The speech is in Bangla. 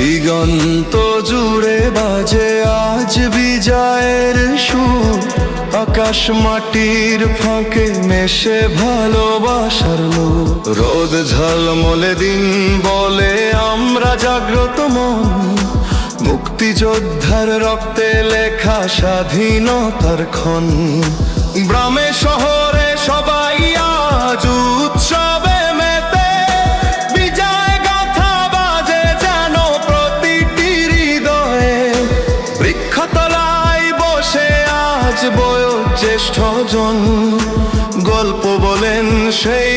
দিগন্ত জুড়ে বাজে আজ বিজয়ের সুর, আকাশ মাটির ফাঁকে মেশে ভালোবাসার নূর। রোদ ঝলমলে দিন বলে আমরা জাগ্রত মন, মুক্তিযোদ্ধার রক্তে লেখা স্বাধীনতার ক্ষণ। গ্রামে শহরে সবাই আজ উৎসবে মেতে, বিজয় গাথা বাজে যেন প্রতিটি হৃদয়ে। বৃক্ষতলায় বসে আজ বয়োজ্যেষ্ঠ জন গল্প বলেন সেই